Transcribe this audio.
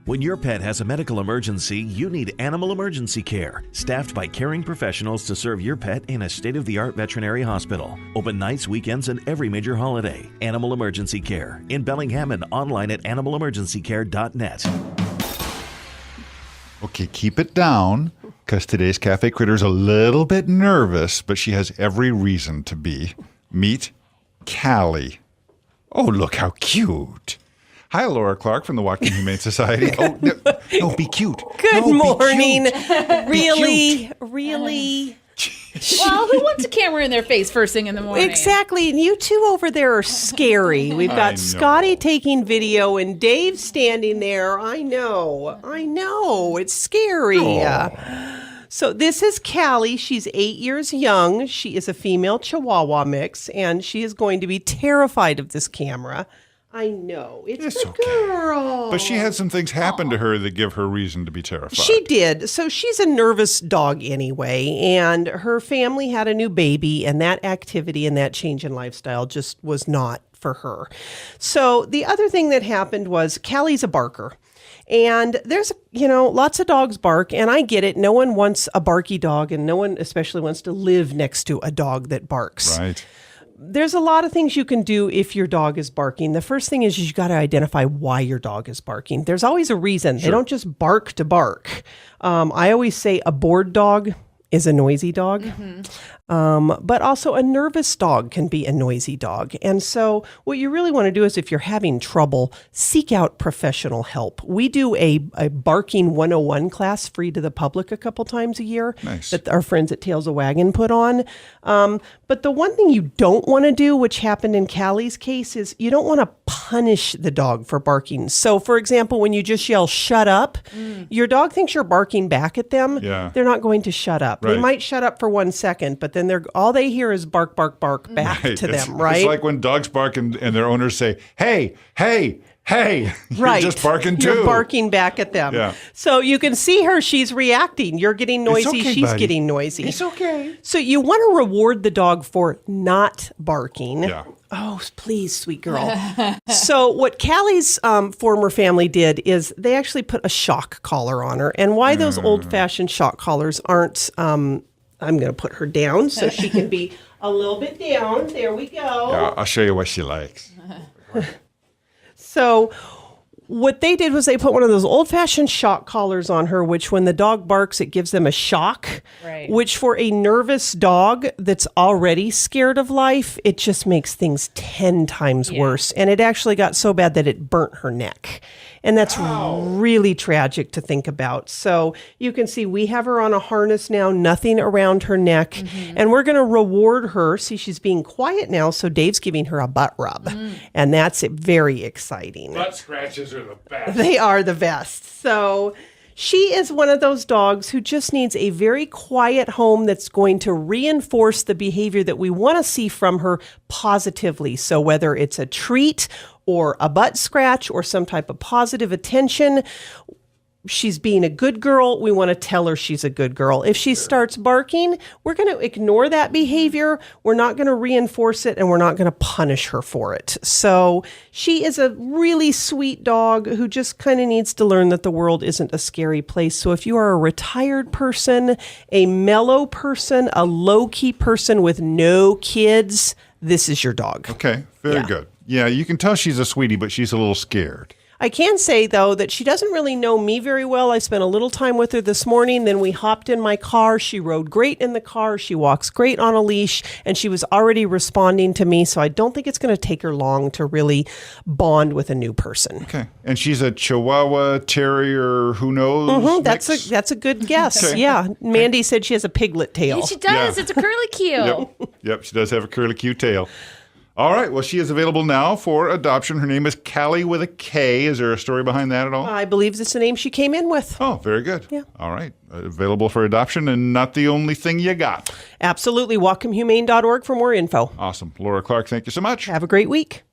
When your pet has a medical emergency, you need Animal Emergency Care, staffed by caring professionals to serve your pet in a state-of-the-art veterinary hospital. Open nights, weekends, and every major holiday. Animal Emergency Care in Bellingham and online at animalemergencycare.net. Okay, keep it down, because today's Cafe Critter's a little bit nervous, but she has every reason to be. Meet Callie. Oh, look how cute. Hi, Laura Clark from the Watkin Humane Society. Oh, no, be cute. Good morning. Really? Well, who wants a camera in their face first thing in the morning? Exactly. And you two over there are scary. We've got Scotty taking video and Dave standing there. I know. It's scary. Oh. So this is Callie. She's 8 years young. She is a female Chihuahua mix, and she is going to be terrified of this camera. I know. It's a girl. But she had some things happen to her that give her reason to be terrified. She did. So she's a nervous dog anyway, and her family had a new baby, and that activity and that change in lifestyle just was not for her. So the other thing that happened was Callie's a barker. And there's, lots of dogs bark, and I get it. No one wants a barky dog, and no one especially wants to live next to a dog that barks. Right. There's a lot of things you can do if your dog is barking. The first thing is you got to identify why your dog is barking. There's always a reason. Sure. They don't just bark to bark. I always say a bored dog is a noisy dog. But also a nervous dog can be a noisy dog. And so what you really want to do is if you're having trouble, seek out professional help. We do a barking 101 class free to the public a couple times a year. Nice. That our friends at Tails of Wagon put on. But the one thing you don't want to do, which happened in Callie's case, is you don't want to punish the dog for barking. So for example, when you just yell, shut up, your dog thinks you're barking back at them. Yeah. They're not going to shut up. Right. They might shut up for 1 second, but then all they hear is bark, bark, bark back to them, right? It's like when dogs bark and their owners say, hey, hey, hey. You're just barking too. You're barking back at them. Yeah. So you can see her. She's reacting. You're getting noisy. Okay, she's buddy. getting noisy. It's okay. So you want to reward the dog for not barking. Yeah. Oh, please, sweet girl. So what Callie's former family did is they actually put a shock collar on her. And why those old-fashioned shock collars aren't... I'm going to put her down so she can be a little bit down. There we go. Yeah, I'll show you what she likes. So what they did was they put one of those old-fashioned shock collars on her, which when the dog barks, it gives them a shock, right. Which for a nervous dog that's already scared of life, it just makes things 10 times worse. And it actually got so bad that it burnt her neck. And that's really tragic to think about. So you can see we have her on a harness now, nothing around her neck. And we're going to reward her. See, she's being quiet now. So Dave's giving her a butt rub. And that's very exciting. Butt scratches are the best. They are the best. So she is one of those dogs who just needs a very quiet home that's going to reinforce the behavior that we want to see from her positively. So whether it's a treat or a butt scratch or some type of positive attention, she's being a good girl. We want to tell her she's a good girl. If she starts barking, we're going to ignore that behavior. We're not going to reinforce it, and we're not going to punish her for it. So she is a really sweet dog who just kind of needs to learn that the world isn't a scary place. So if you are a retired person, a mellow person, a low-key person with no kids, this is your dog. Okay, very good. Yeah, you can tell she's a sweetie, but she's a little scared. I can say, though, that she doesn't really know me very well. I spent a little time with her this morning. Then we hopped in my car. She rode great in the car. She walks great on a leash. And she was already responding to me. So I don't think it's going to take her long to really bond with a new person. Okay. And she's a Chihuahua Terrier, who knows? That's a good guess. Okay. Yeah. Mandy said she has a piglet tail. Yeah, she does. Yeah. It's a curlicue. Yep, she does have a curly cute tail. All right, well, she is available now for adoption. Her name is Callie with a K. Is there a story behind that at all? I believe it's the name she came in with. Oh, very good. Yeah. All right. Available for adoption and not the only thing you got. Absolutely. WhatcomHumane.org for more info. Awesome. Laura Clark, thank you so much. Have a great week.